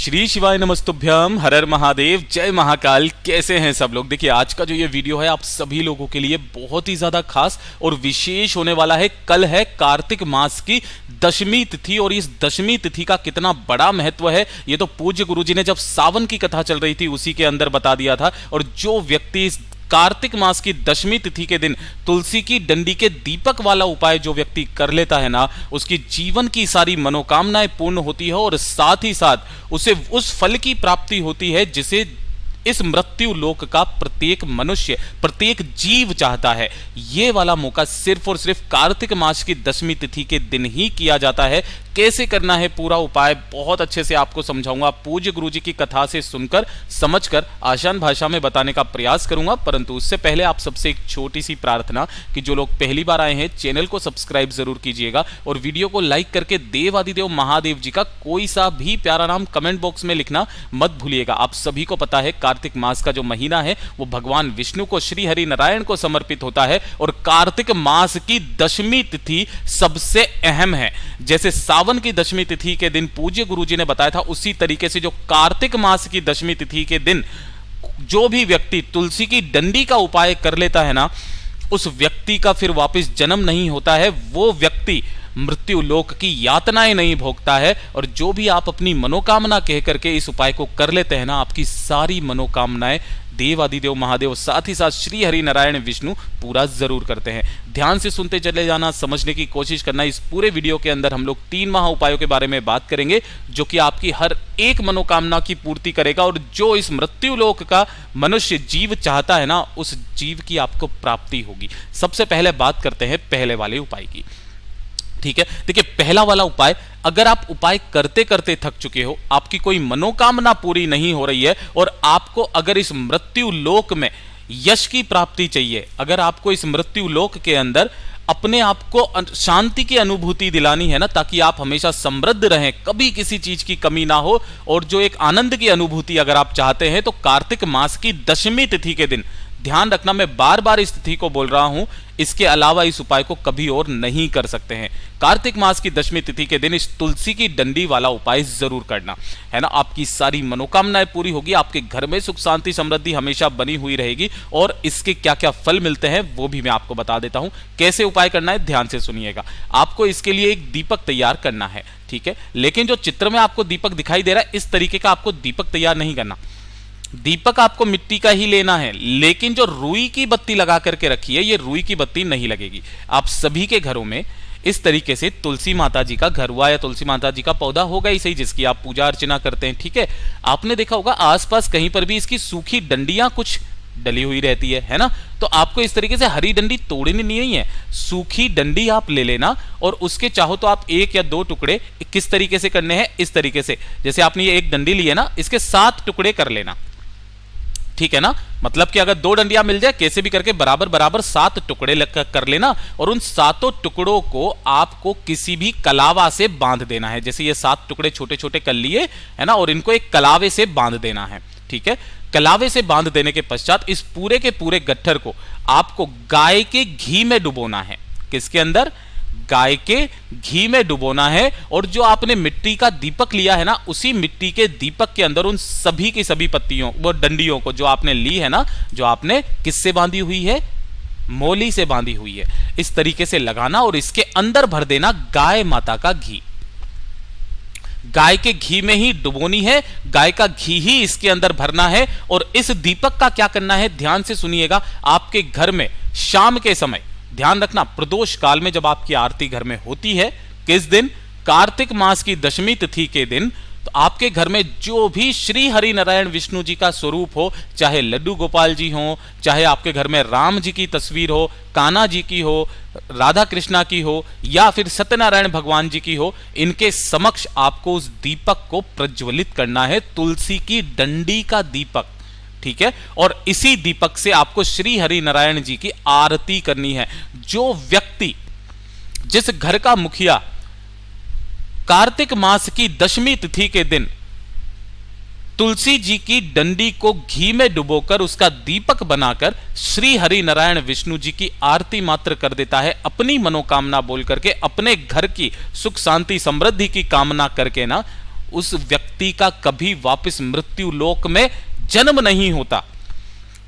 श्री शिवाय नमस्तुभ्यम, हर हर महादेव, जय महाकाल। कैसे हैं सब लोग? देखिए, आज का जो ये वीडियो है आप सभी लोगों के लिए बहुत ही ज्यादा खास और विशेष होने वाला है। कल है कार्तिक मास की दशमी तिथि और इस दशमी तिथि का कितना बड़ा महत्व है ये तो पूज्य गुरुजी ने जब सावन की कथा चल रही थी उसी के अंदर बता दिया था। और जो व्यक्ति इस कार्तिक मास की दशमी तिथि के दिन तुलसी की डंडी के दीपक वाला उपाय जो व्यक्ति कर लेता है ना, उसकी जीवन की सारी मनोकामनाएं पूर्ण होती है और साथ ही साथ उसे उस फल की प्राप्ति होती है जिसे इस मृत्यु लोक का प्रत्येक मनुष्य, प्रत्येक जीव चाहता है। ये वाला मौका सिर्फ और सिर्फ कार्तिक मास की दशमी तिथि के दिन ही किया जाता है। कैसे करना है पूरा उपाय बहुत अच्छे से आपको समझाऊंगा। पूज्य गुरुजी की कथा से सुनकर समझकर आसान भाषा में बताने का प्रयास करूंगा, परंतु उससे पहले आप सबसे एक छोटी सी प्रार्थना कि जो लोग पहली बार आए हैं चैनल को सब्सक्राइब जरूर कीजिएगा और वीडियो को लाइक करके देवादिदेव महादेव जी का कोई सा भी प्यारा नाम कमेंट बॉक्स में लिखना मत भूलिएगा। आप सभी को पता है कार्तिक मास का जो महीना है वो भगवान विष्णु को, श्री हरि नारायण को समर्पित होता है और कार्तिक मास की दशमी तिथि सबसे अहम है। जैसे सावन की दशमी तिथि के दिन पूज्य गुरुजी ने बताया था, उसी तरीके से जो कार्तिक मास की दशमी तिथि के दिन जो भी व्यक्ति तुलसी की डंडी का उपाय कर लेता है ना, उस व्यक्ति का फिर वापस जन्म नहीं होता है। वो व्यक्ति मृत्यु लोक की यातनाएं नहीं भोगता है। और जो भी आप अपनी मनोकामना कह करके इस उपाय को कर लेते हैं ना, आपकी सारी मनोकामनाएं देवादिदेव महादेव साथ ही साथ श्री हरि नारायण विष्णु पूरा जरूर करते हैं। ध्यान से सुनते चले जाना, समझने की कोशिश करना। इस पूरे वीडियो के अंदर हम लोग 3 महा उपायों के बारे में बात करेंगे जो कि आपकी हर एक मनोकामना की पूर्ति करेगा और जो इस मृत्यु लोक का मनुष्य जीव चाहता है ना, उस जीव की आपको प्राप्ति होगी। सबसे पहले बात करते हैं पहले वाले उपाय की। ठीक है, देखिए पहला वाला उपाय, अगर आप उपाय करते करते थक चुके हो, आपकी कोई मनोकामना पूरी नहीं हो रही है और आपको अगर इस मृत्यु लोक में यश की प्राप्ति चाहिए, अगर आपको इस मृत्यु लोक के अंदर अपने आप को शांति की अनुभूति दिलानी है ना, ताकि आप हमेशा समृद्ध रहें, कभी किसी चीज की कमी ना हो, और जो एक आनंद की अनुभूति अगर आप चाहते हैं, तो कार्तिक मास की दशमी तिथि के दिन, ध्यान रखना मैं बार बार इस तिथि को बोल रहा हूं, इसके अलावा इस उपाय को कभी और नहीं कर सकते हैं। कार्तिक मास की दशमी तिथि के दिन इस तुलसी की डंडी वाला उपाय जरूर करना है ना। आपकी सारी मनोकामनाएं पूरी होगी, आपके घर में सुख शांति समृद्धि हमेशा बनी हुई रहेगी। और इसके क्या क्या फल मिलते हैं वो भी मैं आपको बता देता हूं। कैसे उपाय करना है ध्यान से सुनिएगा। आपको इसके लिए एक दीपक तैयार करना है, ठीक है, लेकिन जो चित्र में आपको दीपक दिखाई दे रहा है इस तरीके का आपको दीपक तैयार नहीं करना। दीपक आपको मिट्टी का ही लेना है, लेकिन जो रुई की बत्ती लगा करके रखी है, ये रुई की बत्ती नहीं लगेगी। आप सभी के घरों में इस तरीके से तुलसी माता जी का घर हुआ या तुलसी माता जी का पौधा होगा ही सही, जिसकी आप पूजा अर्चना करते हैं, ठीक है। आपने देखा होगा आसपास कहीं पर भी इसकी सूखी डंडियां कुछ डली हुई रहती है ना। तो आपको इस तरीके से हरी डंडी तोड़नी नहीं है, सूखी डंडी आप ले लेना और उसके चाहो तो आप 1 या 2 टुकड़े किस तरीके से करने हैं, इस तरीके से, जैसे आपने ये एक डंडी ली है ना, इसके 7 टुकड़े कर लेना, ठीक है ना। मतलब कि अगर 2 डंडियां मिल जाए, कैसे भी करके बराबर बराबर 7 टुकड़े कर लेना और उन 7 टुकड़ों को आपको किसी भी कलावा से बांध देना है। जैसे ये 7 टुकड़े छोटे छोटे कर लिए है ना, और इनको एक कलावे से बांध देना है, ठीक है। कलावे से बांध देने के पश्चात इस पूरे के पूरे गट्ठर को आपको गाय के घी में डुबोना है। किसके अंदर? गाय के घी में डुबोना है। और जो आपने मिट्टी का दीपक लिया है ना, उसी मिट्टी के दीपक के अंदर उन सभी की सभी पत्तियों, वो डंडियों को जो आपने ली है ना, जो आपने किससे बांधी हुई है, मोली से बांधी हुई है, इस तरीके से लगाना और इसके अंदर भर देना गाय माता का घी। गाय के घी में ही डुबोनी है, गाय का घी ही इसके अंदर भरना है। और इस दीपक का क्या करना है ध्यान से सुनिएगा। आपके घर में शाम के समय, ध्यान रखना, प्रदोष काल में जब आपकी आरती घर में होती है, किस दिन? कार्तिक मास की दशमी तिथि के दिन, तो आपके घर में जो भी श्री हरि नारायण विष्णु जी का स्वरूप हो, चाहे लड्डू गोपाल जी हो, चाहे आपके घर में राम जी की तस्वीर हो, कान्हा जी की हो, राधा कृष्णा की हो, या फिर सत्यनारायण भगवान जी की हो, इनके समक्ष आपको उस दीपक को प्रज्वलित करना है, तुलसी की डंडी का दीपक, ठीक है। और इसी दीपक से आपको श्री हरि नारायण जी की आरती करनी है। जो व्यक्ति, जिस घर का मुखिया कार्तिक मास की दशमी तिथि के दिन तुलसी जी की डंडी को घी में डुबोकर उसका दीपक बनाकर श्री हरि नारायण विष्णु जी की आरती मात्र कर देता है, अपनी मनोकामना बोल करके, अपने घर की सुख शांति समृद्धि की कामना करके ना, उस व्यक्ति का कभी वापस मृत्यु लोक में जन्म नहीं होता।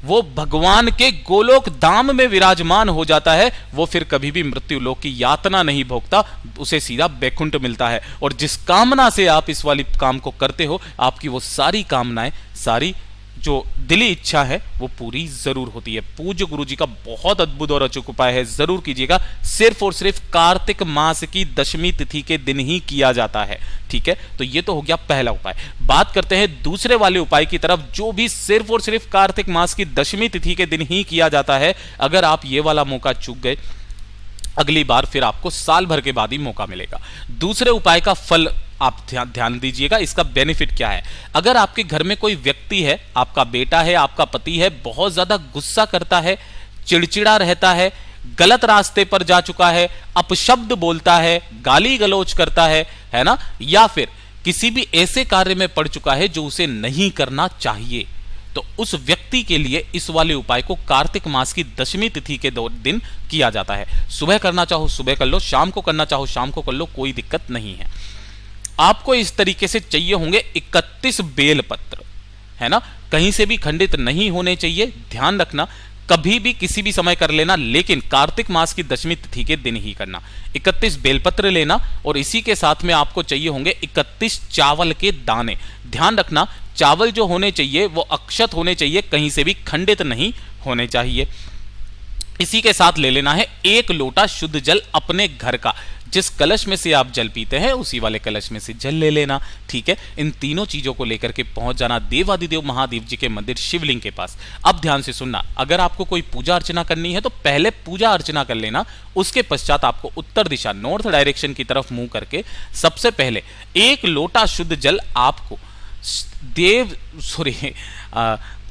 वो भगवान के गोलोक धाम में विराजमान हो जाता है। वो फिर कभी भी मृत्यु लोक की यातना नहीं भोगता, उसे सीधा बैकुंठ मिलता है। और जिस कामना से आप इस वाली काम को करते हो, आपकी वो सारी कामनाएं, सारी जो दिली इच्छा है वो पूरी जरूर होती है। पूज्य गुरु जी का बहुत अद्भुत और अचूक उपाय है, जरूर कीजिएगा। सिर्फ और सिर्फ कार्तिक मास की दशमी तिथि के दिन ही किया जाता है। ठीक है, तो ये तो हो गया पहला उपाय। बात करते हैं दूसरे वाले उपाय की तरफ, जो भी सिर्फ और सिर्फ कार्तिक मास की दशमी तिथि के दिन ही किया जाता है। अगर आप ये वाला मौका चूक गए, अगली बार फिर आपको साल भर के बाद ही मौका मिलेगा। दूसरे उपाय का फल आप ध्यान दीजिएगा, इसका बेनिफिट क्या है। अगर आपके घर में कोई व्यक्ति है, आपका बेटा है, आपका पति है, बहुत ज्यादा गुस्सा करता है, चिड़चिड़ा रहता है, गलत रास्ते पर जा चुका है, अपशब्द बोलता है, गाली गलौज करता है ना, या फिर किसी भी ऐसे कार्य में पड़ चुका है जो उसे नहीं करना चाहिए, तो उस व्यक्ति के लिए इस वाले उपाय को कार्तिक मास की दशमी तिथि के दिन किया जाता है। सुबह करना चाहो सुबह कर लो, शाम को करना चाहो शाम को कर लो, कोई दिक्कत नहीं है। आपको इस तरीके से चाहिए होंगे 31 बेलपत्र, है ना, कहीं से भी खंडित नहीं होने चाहिए। ध्यान रखना, कभी भी किसी भी समय कर लेना, लेकिन कार्तिक मास की दशमी तिथि के दिन ही करना। 31 बेलपत्र लेना और इसी के साथ में आपको चाहिए होंगे 31 चावल के दाने। ध्यान रखना, चावल जो होने चाहिए वो अक्षत होने चाहिए, कहीं से भी खंडित नहीं होने चाहिए। इसी के साथ ले लेना है 1 लोटा शुद्ध जल अपने घर का। जिस कलश में से आप जल पीते हैं उसी वाले कलश में से जल ले लेना। ठीक है, इन तीनों चीजों को लेकर के पहुंच जाना देवादिदेव महादेव जी के मंदिर शिवलिंग के पास। अब ध्यान से सुनना, अगर आपको कोई पूजा अर्चना करनी है तो पहले पूजा अर्चना कर लेना, उसके पश्चात आपको उत्तर दिशा नॉर्थ डायरेक्शन की तरफ मुंह करके सबसे पहले 1 लोटा शुद्ध जल आपको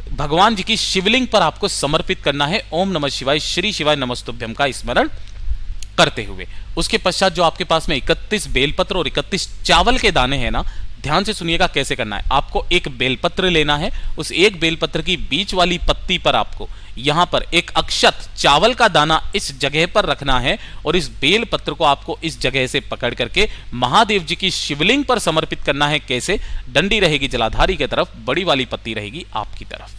भगवान जी की शिवलिंग पर आपको समर्पित करना है। ओम नमः शिवाय, श्री शिवाय नमस्तुभ्यम का स्मरण करते हुए। उसके पश्चात जो आपके पास में 31 बेलपत्र और 31 चावल के दाने हैं ना, ध्यान से सुनिएगा कैसे करना है। आपको एक बेलपत्र लेना है, उस एक बेलपत्र की बीच वाली पत्ती पर आपको यहां पर एक अक्षत चावल का दाना इस जगह पर रखना है और इस बेलपत्र को आपको इस जगह से पकड़ करके महादेव जी की शिवलिंग पर समर्पित करना है। कैसे? डंडी रहेगी जलाधारी की तरफ, बड़ी वाली पत्ती रहेगी आपकी तरफ,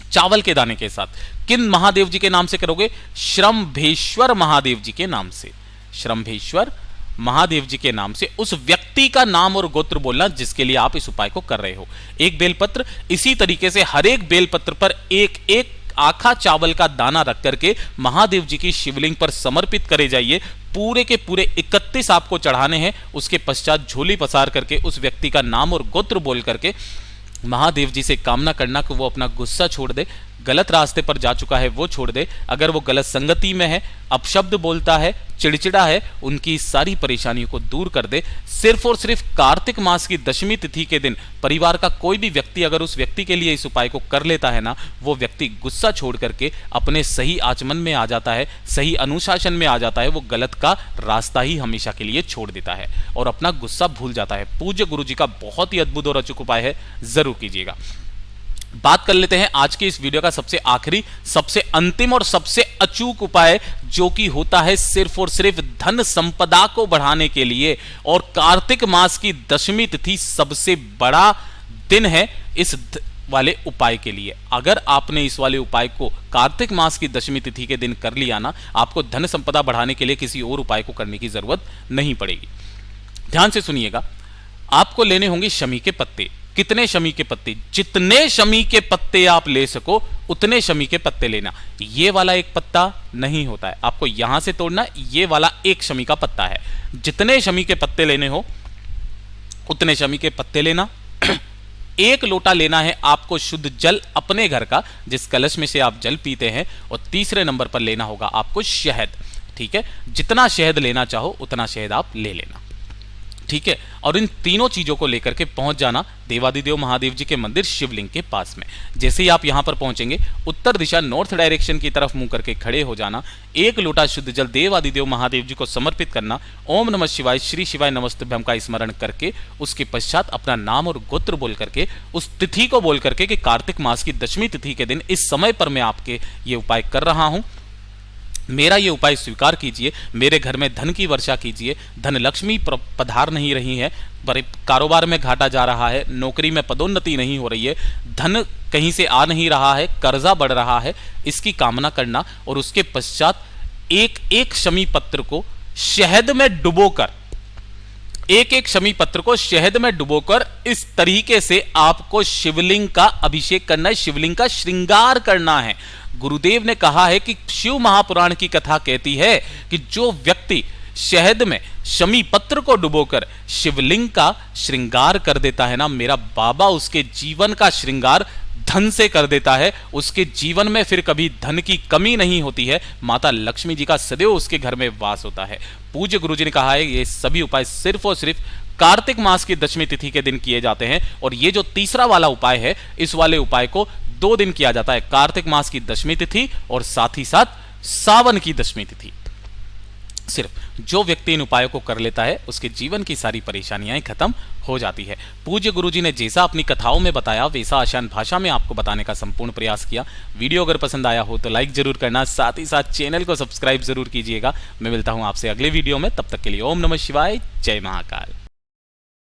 चावल के दाने के साथ। किन महादेव जी के नाम से करोगे? श्रम्भेश्वर महादेव जी के नाम से। श्रम्भेश्वर महादेव जी के नाम से उस व्यक्ति का नाम और गोत्र बोलना जिसके लिए आप इस उपाय को कर रहे हो। एक बेलपत्र, इसी तरीके से हर एक बेलपत्र पर एक एक आखा चावल का दाना रख करके महादेव जी की शिवलिंग पर समर्पित करे जाइए। पूरे के पूरे 31 आपको चढ़ाने हैं। उसके पश्चात झोली पसार करके उस व्यक्ति का नाम और गोत्र बोल करके महादेव जी से कामना करना कि वो अपना गुस्सा छोड़ दे, गलत रास्ते पर जा चुका है वो छोड़ दे, अगर वो गलत संगति में है, अपशब्द बोलता है, चिड़चिड़ा है, उनकी सारी परेशानियों को दूर कर दे। सिर्फ और सिर्फ कार्तिक मास की दशमी तिथि के दिन परिवार का कोई भी व्यक्ति अगर उस व्यक्ति के लिए इस उपाय को कर लेता है ना, वो व्यक्ति गुस्सा छोड़ करके अपने सही आचमन में आ जाता है, सही अनुशासन में आ जाता है। वो गलत का रास्ता ही हमेशा के लिए छोड़ देता है और अपना गुस्सा भूल जाता है। पूज्य गुरु जी का बहुत ही अद्भुत और अचूक उपाय है, जरूर कीजिएगा। बात कर लेते हैं आज के इस वीडियो का सबसे आखिरी, सबसे अंतिम और सबसे अचूक उपाय, जो कि होता है सिर्फ और सिर्फ धन संपदा को बढ़ाने के लिए। और कार्तिक मास की दशमी तिथि सबसे बड़ा दिन है इस वाले उपाय के लिए। अगर आपने इस वाले उपाय को कार्तिक मास की दशमी तिथि के दिन कर लिया ना, आपको धन संपदा बढ़ाने के लिए किसी और उपाय को करने की जरूरत नहीं पड़ेगी। ध्यान से सुनिएगा, आपको लेने होंगे शमी के पत्ते। कितने शमी के पत्ते? जितने शमी के पत्ते आप ले सको उतने शमी के पत्ते लेना। ये वाला एक पत्ता नहीं होता है, आपको यहां से तोड़ना, ये वाला एक शमी का पत्ता है। जितने शमी के पत्ते लेने हो उतने शमी के पत्ते लेना। 1 लोटा लेना है आपको शुद्ध जल अपने घर का, जिस कलश में से आप जल पीते हैं। और तीसरे नंबर पर लेना होगा आपको शहद। ठीक है, जितना शहद लेना चाहो उतना शहद आप ले लेना। ठीक है, और इन तीनों चीजों को लेकर के पहुंच जाना देवादिदेव महादेव जी के मंदिर शिवलिंग के पास में। जैसे ही आप यहां पर पहुंचेंगे, उत्तर दिशा नॉर्थ डायरेक्शन की तरफ मुंह करके खड़े हो जाना। 1 लोटा शुद्ध जल देवादिदेव महादेव जी को समर्पित करना। ओम नमः शिवाय, श्री शिवाय नमस्तुभ्यम का स्मरण करके उसके पश्चात अपना नाम और गोत्र बोल करके उस तिथि को बोल करके कि कार्तिक मास की दशमी तिथि के दिन इस समय पर मैं आपके ये उपाय कर रहा हूं, मेरा ये उपाय स्वीकार कीजिए, मेरे घर में धन की वर्षा कीजिए, धन लक्ष्मी पधार नहीं रही है, कारोबार में घाटा जा रहा है, नौकरी में पदोन्नति नहीं हो रही है, धन कहीं से आ नहीं रहा है, कर्जा बढ़ रहा है, इसकी कामना करना। और उसके पश्चात एक एक शमी पत्र को शहद में डुबोकर, एक एक शमी पत्र को शहद में डुबोकर इस तरीके से आपको शिवलिंग का अभिषेक करना है, शिवलिंग का श्रृंगार करना है। गुरुदेव ने कहा है कि शिव महापुराण की कथा कहती है कि जो व्यक्ति शहद में शमी पत्र को डुबोकर शिवलिंग का श्रृंगार कर देता है ना, मेरा बाबा उसके जीवन का श्रृंगार धन से कर देता है, उसके जीवन में फिर कभी धन की कमी नहीं होती है, माता लक्ष्मी जी का सदैव उसके घर में वास होता है। पूज्य गुरुजी ने कहा है ये सभी उपाय सिर्फ और सिर्फ कार्तिक मास की दशमी तिथि के दिन किए जाते हैं। और ये जो तीसरा वाला उपाय है, इस वाले उपाय को 2 दिन किया जाता है, कार्तिक मास की दशमी तिथि और साथ ही साथ सावन की दशमी तिथि। सिर्फ जो व्यक्ति इन उपायों को कर लेता है उसके जीवन की सारी परेशानियां खत्म हो जाती है। पूज्य गुरुजी ने जैसा अपनी कथाओं में बताया वैसा आसान भाषा में आपको बताने का संपूर्ण प्रयास किया। वीडियो अगर पसंद आया हो तो लाइक जरूर करना, साथ ही साथ चैनल को सब्सक्राइब जरूर कीजिएगा। मैं मिलता हूं आपसे अगले वीडियो में, तब तक के लिए ओम नमः शिवाय, जय महाकाल।